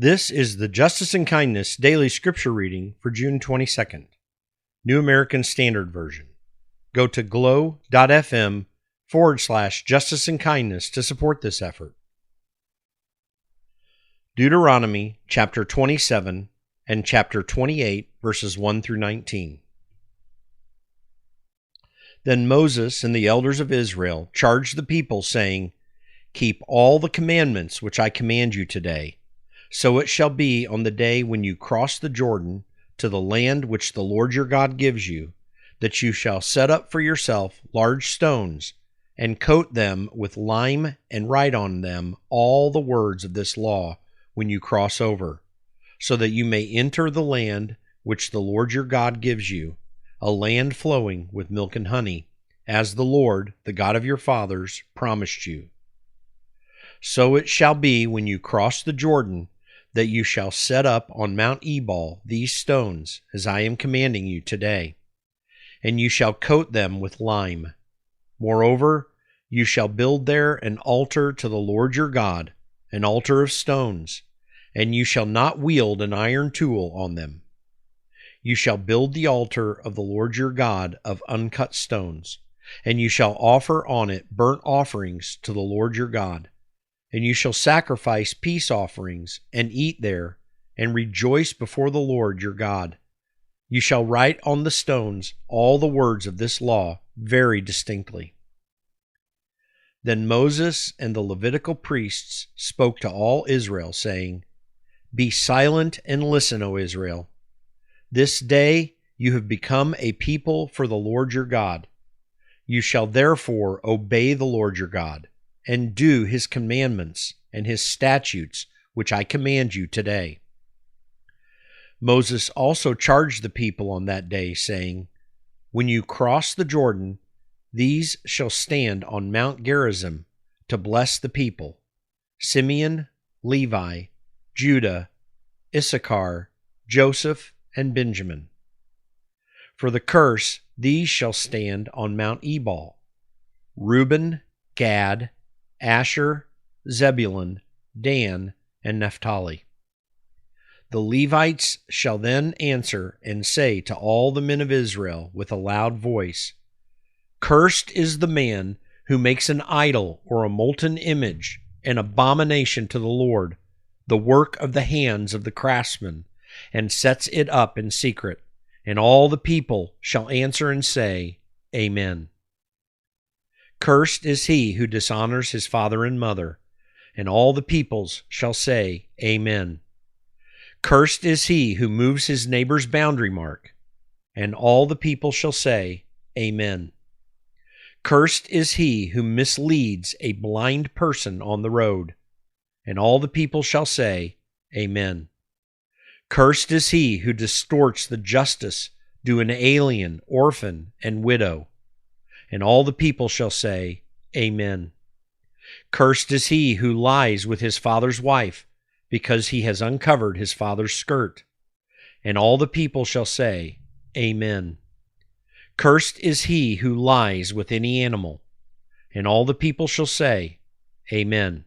This is the Justice and Kindness Daily Scripture Reading for June 22nd, New American Standard Version. Go to glow.fm/Justice and Kindness to support this effort. Deuteronomy chapter 27 and chapter 28, verses 1 through 19. Then Moses and the elders of Israel charged the people, saying, Keep all the commandments which I command you today. So it shall be on the day when you cross the Jordan to the land which the Lord your God gives you, that you shall set up for yourself large stones, and coat them with lime, and write on them all the words of this law when you cross over, so that you may enter the land which the Lord your God gives you, a land flowing with milk and honey, as the Lord, the God of your fathers, promised you. So it shall be when you cross the Jordan, that you shall set up on Mount Ebal these stones, as I am commanding you today, and you shall coat them with lime. Moreover, you shall build there an altar to the Lord your God, an altar of stones, and you shall not wield an iron tool on them. You shall build the altar of the Lord your God of uncut stones, and you shall offer on it burnt offerings to the Lord your God. And you shall sacrifice peace offerings, and eat there, and rejoice before the Lord your God. You shall write on the stones all the words of this law very distinctly. Then Moses and the Levitical priests spoke to all Israel, saying, Be silent and listen, O Israel. This day you have become a people for the Lord your God. You shall therefore obey the Lord your God, and do his commandments and his statutes, which I command you today. Moses also charged the people on that day, saying, When you cross the Jordan, these shall stand on Mount Gerizim to bless the people: Simeon, Levi, Judah, Issachar, Joseph, and Benjamin. For the curse, these shall stand on Mount Ebal: Reuben, Gad, Asher, Zebulun, Dan, and Naphtali. The Levites shall then answer and say to all the men of Israel with a loud voice, Cursed is the man who makes an idol or a molten image, an abomination to the Lord, the work of the hands of the craftsman, and sets it up in secret. And all the people shall answer and say, Amen. Cursed is he who dishonors his father and mother, and all the peoples shall say, Amen. Cursed is he who moves his neighbor's boundary mark, and all the people shall say, Amen. Cursed is he who misleads a blind person on the road, and all the people shall say, Amen. Cursed is he who distorts the justice due an alien, orphan, and widow, and all the people shall say, Amen. Cursed is he who lies with his father's wife, because he has uncovered his father's skirt, and all the people shall say, Amen. Cursed is he who lies with any animal, and all the people shall say, Amen.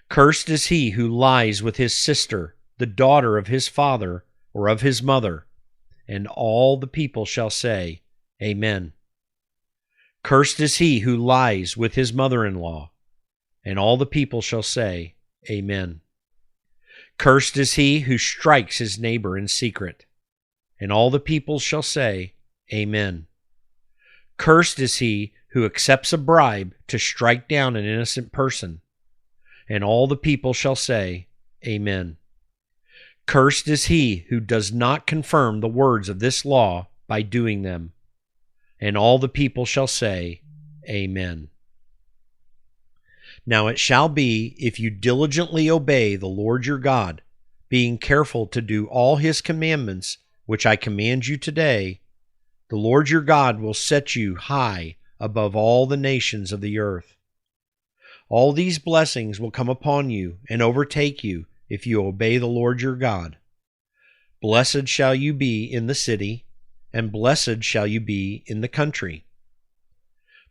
Cursed is he who lies with his sister, the daughter of his father or of his mother, and all the people shall say, Amen. Cursed is he who lies with his mother-in-law, and all the people shall say, Amen. Cursed is he who strikes his neighbor in secret, and all the people shall say, Amen. Cursed is he who accepts a bribe to strike down an innocent person, and all the people shall say, Amen. Cursed is he who does not confirm the words of this law by doing them, and all the people shall say, Amen. Now it shall be, if you diligently obey the Lord your God, being careful to do all his commandments, which I command you today, the Lord your God will set you high above all the nations of the earth. All these blessings will come upon you and overtake you if you obey the Lord your God. Blessed shall you be in the city, and blessed shall you be in the country.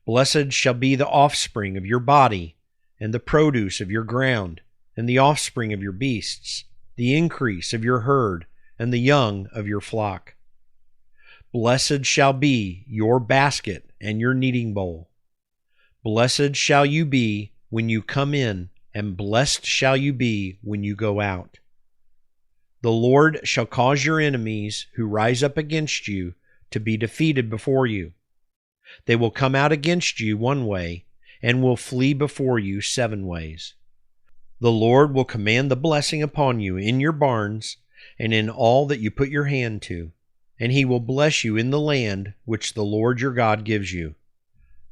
Blessed shall be the offspring of your body, and the produce of your ground, and the offspring of your beasts, the increase of your herd, and the young of your flock. Blessed shall be your basket and your kneading bowl. Blessed shall you be when you come in, and blessed shall you be when you go out. The Lord shall cause your enemies who rise up against you to be defeated before you. They will come out against you one way, and will flee before you 7 ways. The Lord will command the blessing upon you in your barns and in all that you put your hand to, and he will bless you in the land which the Lord your God gives you.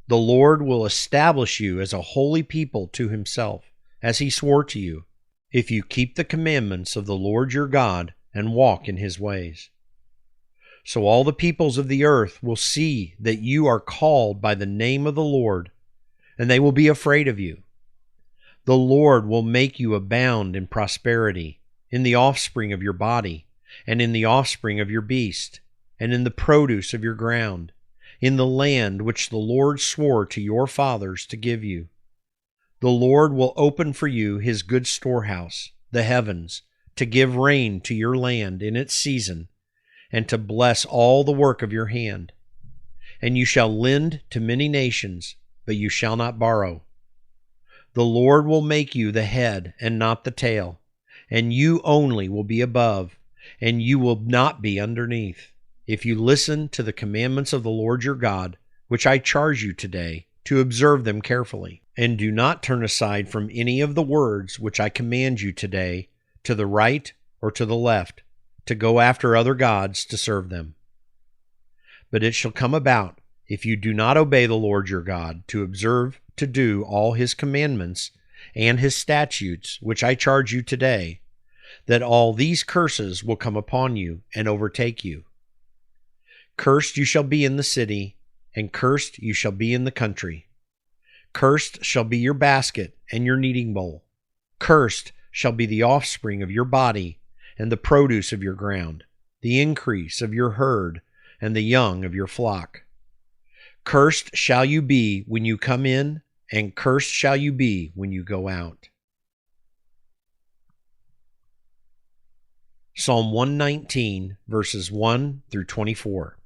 The Lord will establish you as a holy people to himself, as he swore to you, if you keep the commandments of the Lord your God and walk in his ways. So all the peoples of the earth will see that you are called by the name of the Lord, and they will be afraid of you. The Lord will make you abound in prosperity, in the offspring of your body, and in the offspring of your beast, and in the produce of your ground, in the land which the Lord swore to your fathers to give you. The Lord will open for you his good storehouse, the heavens, to give rain to your land in its season, and to bless all the work of your hand. And you shall lend to many nations, but you shall not borrow. The Lord will make you the head and not the tail, and you only will be above, and you will not be underneath, if you listen to the commandments of the Lord your God, which I charge you today, to observe them carefully, and do not turn aside from any of the words which I command you today, to the right or to the left, to go after other gods to serve them. But it shall come about, if you do not obey the Lord your God, to observe to do all his commandments and his statutes, which I charge you today, that all these curses will come upon you and overtake you. Cursed you shall be in the city, and cursed you shall be in the country. Cursed shall be your basket and your kneading bowl. Cursed shall be the offspring of your body, and the produce of your ground, the increase of your herd, and the young of your flock. Cursed shall you be when you come in, and cursed shall you be when you go out. Psalm 119, verses 1 through 24.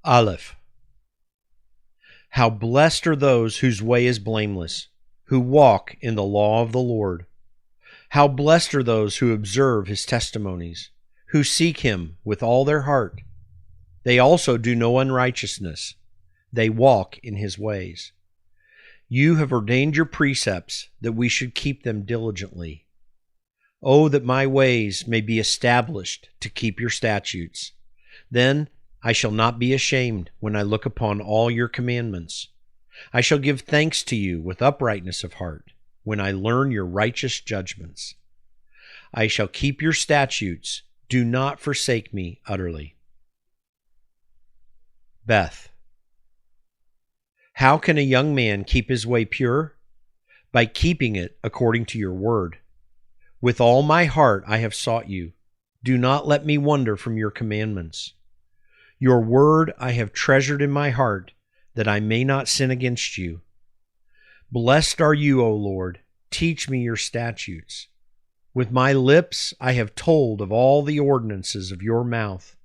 Aleph. How blessed are those whose way is blameless, who walk in the law of the Lord. How blessed are those who observe his testimonies, who seek him with all their heart. They also do no unrighteousness. They walk in his ways. You have ordained your precepts that we should keep them diligently. Oh, that my ways may be established to keep your statutes. Then I shall not be ashamed when I look upon all your commandments. I shall give thanks to you with uprightness of heart when I learn your righteous judgments. I shall keep your statutes. Do not forsake me utterly. Beth. How can a young man keep his way pure? By keeping it according to your word. With all my heart I have sought you. Do not let me wander from your commandments. Your word I have treasured in my heart, that I may not sin against you. Blessed are you, O Lord. Teach me your statutes. With my lips I have told of all the ordinances of your mouth.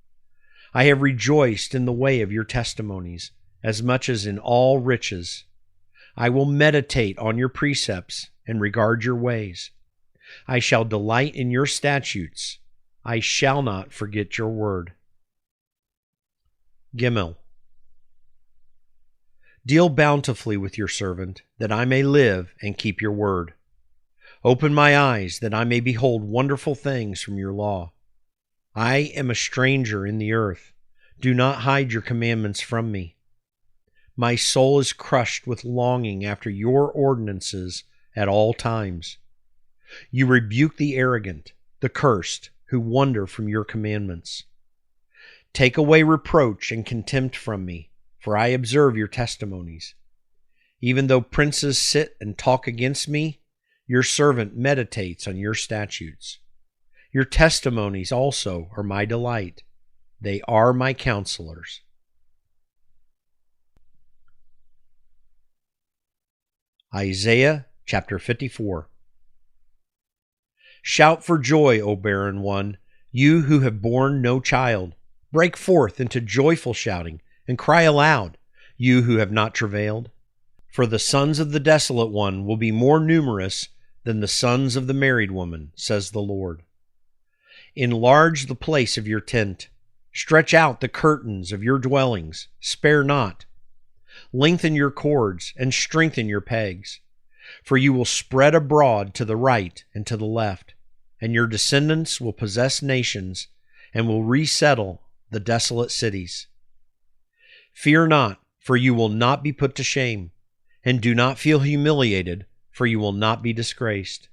I have rejoiced in the way of your testimonies, as much as in all riches. I will meditate on your precepts and regard your ways. I shall delight in your statutes. I shall not forget your word. Gimel. Deal bountifully with your servant, that I may live and keep your word. Open my eyes, that I may behold wonderful things from your law. I am a stranger in the earth. Do not hide your commandments from me. My soul is crushed with longing after your ordinances at all times. You rebuke the arrogant, the cursed, who wander from your commandments. Take away reproach and contempt from me, for I observe your testimonies. Even though princes sit and talk against me, your servant meditates on your statutes. Your testimonies also are my delight. They are my counselors. Isaiah chapter 54. Shout for joy, O barren one, you who have borne no child. Break forth into joyful shouting, and cry aloud, you who have not travailed. For the sons of the desolate one will be more numerous than the sons of the married woman, says the Lord. Enlarge the place of your tent. Stretch out the curtains of your dwellings. Spare not. Lengthen your cords and strengthen your pegs. For you will spread abroad to the right and to the left, and your descendants will possess nations and will resettle the desolate cities. Fear not, for you will not be put to shame, and do not feel humiliated, for you will not be disgraced.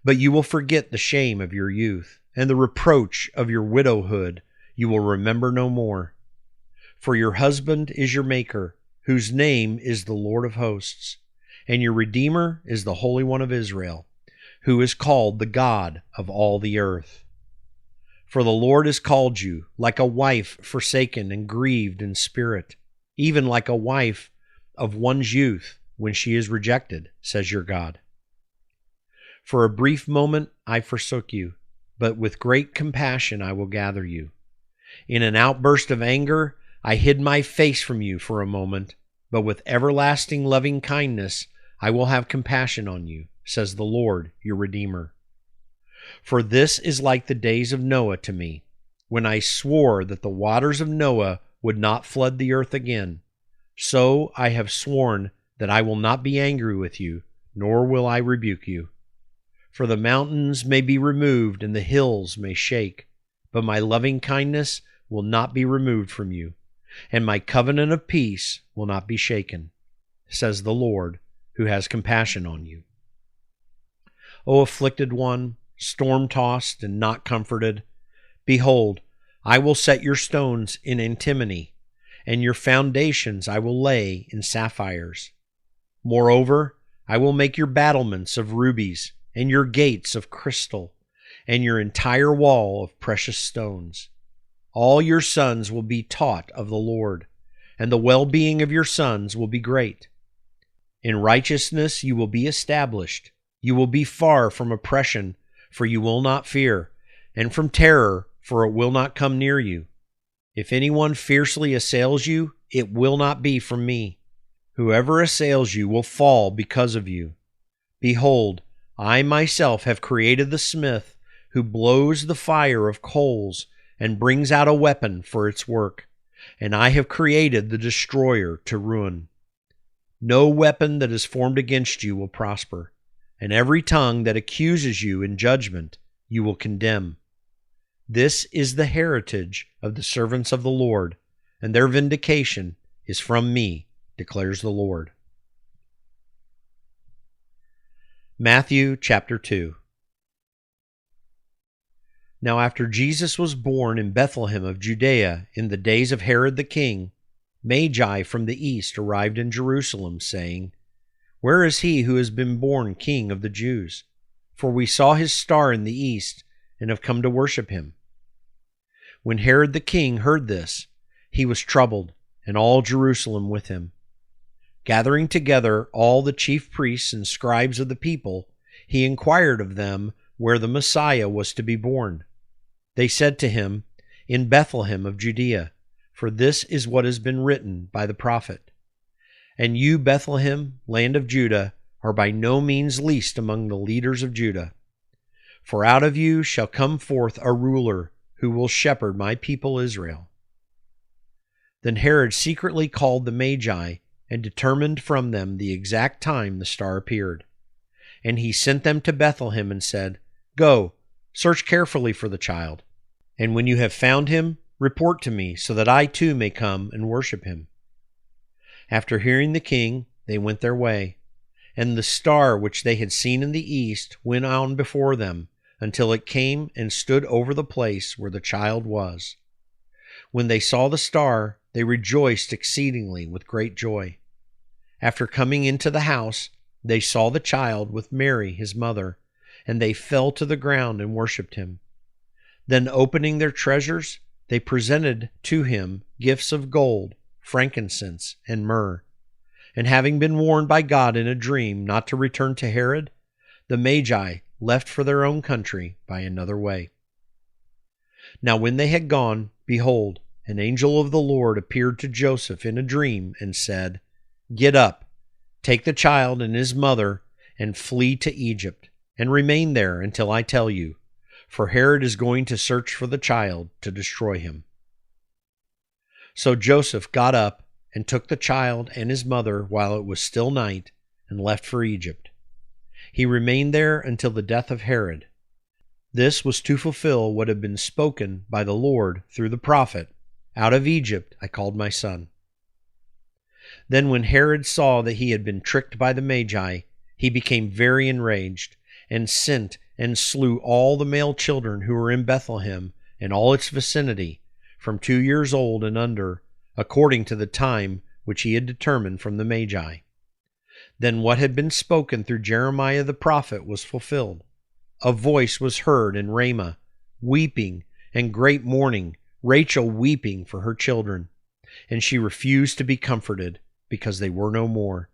But you will forget the shame of your youth, and the reproach of your widowhood you will remember no more. For your husband is your Maker, whose name is the Lord of hosts, and your Redeemer is the Holy One of Israel, who is called the God of all the earth. For the Lord has called you like a wife forsaken and grieved in spirit, even like a wife of one's youth when she is rejected, says your God. For a brief moment I forsook you, but with great compassion I will gather you. In an outburst of anger I hid my face from you for a moment, but with everlasting loving kindness I will have compassion on you, says the Lord your Redeemer. For this is like the days of Noah to me, when I swore that the waters of Noah would not flood the earth again. So I have sworn that I will not be angry with you, nor will I rebuke you. For the mountains may be removed and the hills may shake, but my loving kindness will not be removed from you, and my covenant of peace will not be shaken, says the Lord, who has compassion on you. O afflicted one, storm-tossed and not comforted, behold, I will set your stones in antimony, and your foundations I will lay in sapphires. Moreover, I will make your battlements of rubies, and your gates of crystal, and your entire wall of precious stones. All your sons will be taught of the Lord, and the well-being of your sons will be great. In righteousness you will be established. You will be far from oppression, for you will not fear, and from terror, for it will not come near you. If anyone fiercely assails you, it will not be from me. Whoever assails you will fall because of you. Behold, I myself have created the smith, who blows the fire of coals and brings out a weapon for its work, and I have created the destroyer to ruin. No weapon that is formed against you will prosper, and every tongue that accuses you in judgment you will condemn. This is the heritage of the servants of the Lord, and their vindication is from me, declares the Lord. Matthew chapter 2. Now after Jesus was born in Bethlehem of Judea in the days of Herod the king, Magi from the east arrived in Jerusalem, saying, Where is he who has been born King of the Jews? For we saw his star in the east, and have come to worship him. When Herod the king heard this, he was troubled, and all Jerusalem with him. Gathering together all the chief priests and scribes of the people, he inquired of them where the Messiah was to be born. They said to him, In Bethlehem of Judea, for this is what has been written by the prophet. And you, Bethlehem, land of Judah, are by no means least among the leaders of Judah. For out of you shall come forth a ruler who will shepherd my people Israel. Then Herod secretly called the Magi and determined from them the exact time the star appeared. And he sent them to Bethlehem and said, Go, search carefully for the child, and when you have found him, report to me, so that I too may come and worship him. After hearing the king, they went their way, and the star which they had seen in the east went on before them, until it came and stood over the place where the child was. When they saw the star, they rejoiced exceedingly with great joy. After coming into the house, they saw the child with Mary his mother, and they fell to the ground and worshipped him. Then opening their treasures, they presented to him gifts of gold, frankincense, and myrrh. And having been warned by God in a dream not to return to Herod, the Magi left for their own country by another way. Now when they had gone, behold, an angel of the Lord appeared to Joseph in a dream and said, Get up, take the child and his mother, and flee to Egypt, and remain there until I tell you, for Herod is going to search for the child to destroy him. So Joseph got up and took the child and his mother while it was still night, and left for Egypt. He remained there until the death of Herod. This was to fulfill what had been spoken by the Lord through the prophet, Out of Egypt I called my son. Then when Herod saw that he had been tricked by the Magi, he became very enraged, and sent and slew all the male children who were in Bethlehem and all its vicinity, from 2 years old and under, according to the time which he had determined from the Magi. Then what had been spoken through Jeremiah the prophet was fulfilled. A voice was heard in Ramah, weeping and great mourning, Rachel weeping for her children, and she refused to be comforted, because they were no more.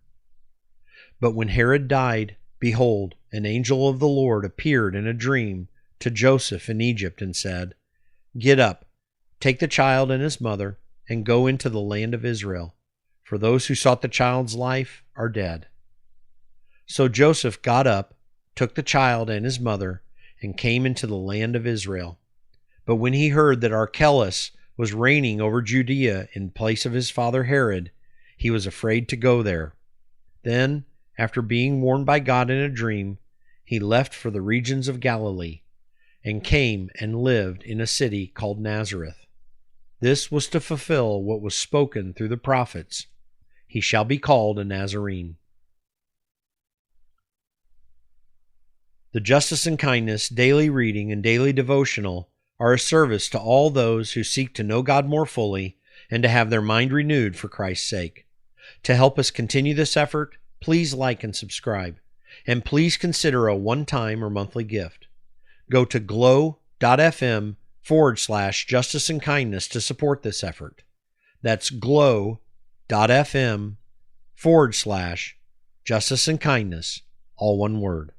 But when Herod died, behold, an angel of the Lord appeared in a dream to Joseph in Egypt and said, Get up, take the child and his mother, and go into the land of Israel, for those who sought the child's life are dead. So Joseph got up, took the child and his mother, and came into the land of Israel. But when he heard that Archelaus was reigning over Judea in place of his father Herod, he was afraid to go there. Then, after being warned by God in a dream, he left for the regions of Galilee, and came and lived in a city called Nazareth. This was to fulfill what was spoken through the prophets. He shall be called a Nazarene. The Justice and Kindness Daily Reading and Daily Devotional are a service to all those who seek to know God more fully and to have their mind renewed for Christ's sake. To help us continue this effort, please like and subscribe, and please consider a one-time or monthly gift. Go to glow.fm/justice and kindness to support this effort. That's glow.fm/justice and kindness, all one word.